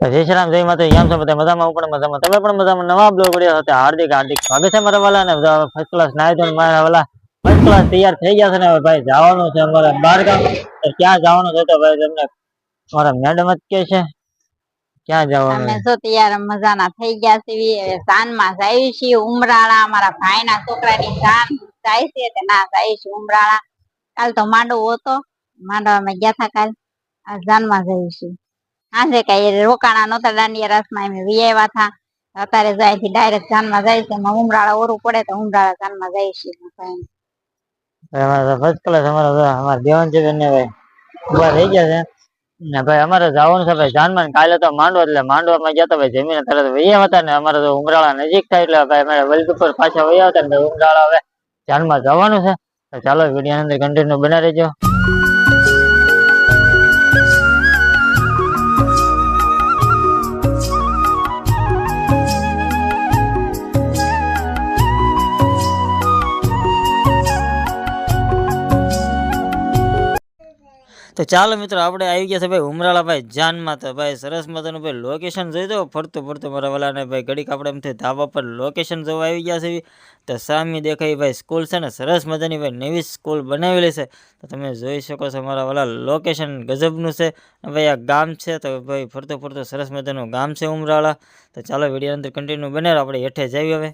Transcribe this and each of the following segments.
જય શ્રી રામ, જય માતા, કેમ છો બધા? મજામાં? હું પણ મજામાં. તમે પણ મજામાં? નવા બ્લોગ વિડિયો સાથે હાર્દિક હાર્દિક સ્વાગત છે મારા વાલા ને. ફર્સ્ટ ક્લાસ નાઈ ધોઈને મારા વાલા ફર્સ્ટ ક્લાસ તૈયાર થઈ ગયા છે ને. હવે ભાઈ જવાનું છે અમારે બહાર ગામ. ક્યાં જવાનું છે તો ભાઈ તમને મારા મેડમ જ કે છે ક્યાં જવાનું અમે છે. જો તૈયાર મજાના થઈ ગયા છીએ. જાનમાં જાય છે ઉમરાળા. મારા ભાઈના છોકરાની જાન જાય છે કે ના જાય છે ઉમરાળા. કાલ તો માંડવો હતો, માંડવા અમે ગયા હતા. કાલ આ જાનમાં જાય છે. આજે કઈ રોકાણા નતા, દાંડિયા રાસમાં અમે વી આવ્યા હતા. અત્યારે જાય છે ડાયરેક્ટ જાનમાં જાય છે. ઉમરાળા ઓરું પડે તો ઉમરાળા જાનમાં જાય છે. ફર્સ્ટ ક્લાસ અમારા દેવાન છે ને ભાઈ ઉભા થઈ ગયા છે ને ભાઈ. અમારે જવાનું છે ભાઈ જાનમાં. કાલે તો માંડવો, એટલે માંડવામાં ગયા હતા ભાઈ. જમીને તરત વૈયા હતા ને અમારે તો ઉમરાળા નજીક થાય એટલે ભાઈ અમારે વર્લ્ડ ઉપર પાછા વૈયા હતા ને ઉમરાળા હવે જાનમાં જવાનું છે. ચાલો વિડીયો અંદર કન્ટિન્યુ બના રહેજો. તો ચાલો મિત્રો, આપણે આવી ગયા છે ભાઈ ઉમરાળા ભાઈ જાનમાં. તો ભાઈ સરસ મજાનું ભાઈ લોકેશન જોઈ દો. ફરતું ફરતું મારા વાલાને ભાઈ ઘડીક આપણે એમથી ધાબા પર લોકેશન જોવા આવી ગયા છે. તો સામે દેખાય ભાઈ સ્કૂલ છે ને, સરસ મજાની ભાઈ નવી સ્કૂલ બનાવેલી છે. તો તમે જોઈ શકો છો મારા વાલા, લોકેશન ગજબનું છે ભાઈ. આ ગામ છે તો ભાઈ ફરતું ફરતું સરસ મજાનું ગામ છે ઉમરાળા. તો ચાલો વિડીયો અંદર કન્ટિન્યુ બને. આપણે હેઠે જઈએ હવે.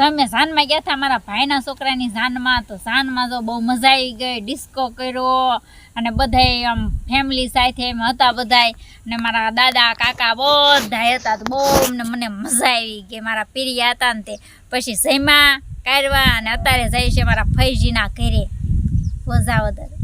અમે જાનમાં ગયા હતા મારા ભાઈના છોકરાની જાનમાં. તો જાનમાં તો બહુ મજા આવી ગઈ, ડિસ્કો કર્યો અને બધાય આમ ફેમિલી સાથે એમ હતા બધાય. અને મારા દાદા કાકા બધા હતા. તો બહુ મને મજા આવી ગઈ. મારા પીરિયા હતા ને તે પછી જમ્યા કાઢવા અને અત્યારે જાય છે મારા ફૈજીના ઘરે વધારે.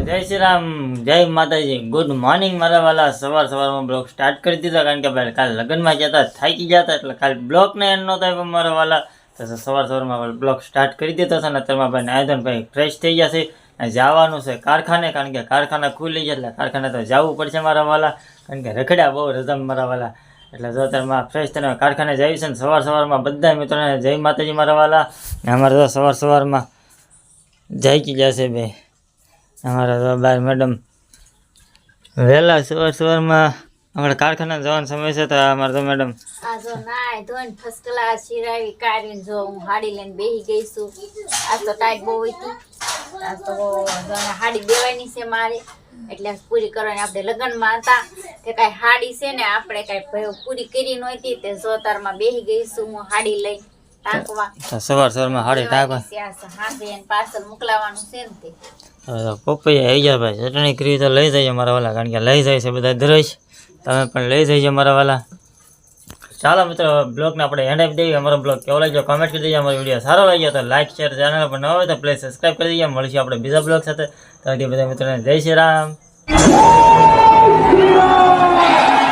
જય શ્રી રામ, જય માતાજી, ગુડ મોર્નિંગ મારા વાલા. સવારમાં બ્લોગ સ્ટાર્ટ કરી દીધો કારણ કે ભાઈ કાલે લગ્નમાં ગયા હતા, થાકી ગયા હતા એટલે કાલે બ્લોગને એન્ડ નહોતો આવ્યો મારા વાલા. તો સવારમાં બ્લોગ સ્ટાર્ટ કરી દીધો છે ને અત્યારમાં ભાઈ નાયદન ભાઈ ફ્રેશ થઈ ગયા છે અને જવાનું છે કારખાને, કારણ કે કારખાના ખુલી ગયા એટલે કારખાને તો જવું પડશે મારા વાલા, કારણ કે રખડ્યા બહુ રજામ મારા વાલા. એટલે જો અત્યારમાં ફ્રેશ થઈને કારખાને જાય છે ને સવારમાં બધા મિત્રોને જય માતાજી મારા વાલા. અમારે તો સવારમાં જાગી ગયા છે ભાઈ અમારા તો બાર મેડમ વહેલા સવારમાં અમારે કારખાના જવાનો સમય છે. તો અમારે તો મેડમ આ જો નાય ધોઈને ફર્સ્ટ ક્લાસ શિરાવી કાઢીને જો હું હાડી લઈને બેસી ગઈ છું. આજ તો ટાઈટ બહુ હતી. આજ તો હાડી દેવાની છે મારે એટલે પૂરી કરવાની. આપણે લગ્નમાં હતા તે કાંઈ હાડી છે ને આપણે કાંઈ પૂરી કરી નહોતી તે જોતારમાં બેસી ગઈ છું હું હાડી લઈ ટાંકવા. સવારમાં હાડી ટાંકવા હાથે પાર્સલ મોકલાવાનું છે ને તે પપ્પા આવી ગયા ભાઈ. ચટણી કરી તો લઈ જઈએ મારા વાલા, કારણ કે લઈ જાય છે બધા દરજ. તમે પણ લઈ જઈએ મારા વાલા. ચાલો મિત્રો બ્લોગને આપણે એન્ડ આપી દઈએ. અમારો બ્લોગ કેવો લાગ્યો કોમેન્ટ કરી દઈએ. અમારો વિડીયો સારો લાગ્યો તો લાઈક શેર, ચેનલ પર ન હોય તો પ્લીઝ સબસ્ક્રાઈબ કરી દઈએ. મળીશું આપણે બીજા બ્લોગ સાથે. તો બધા મિત્રોને જય શ્રી રામ.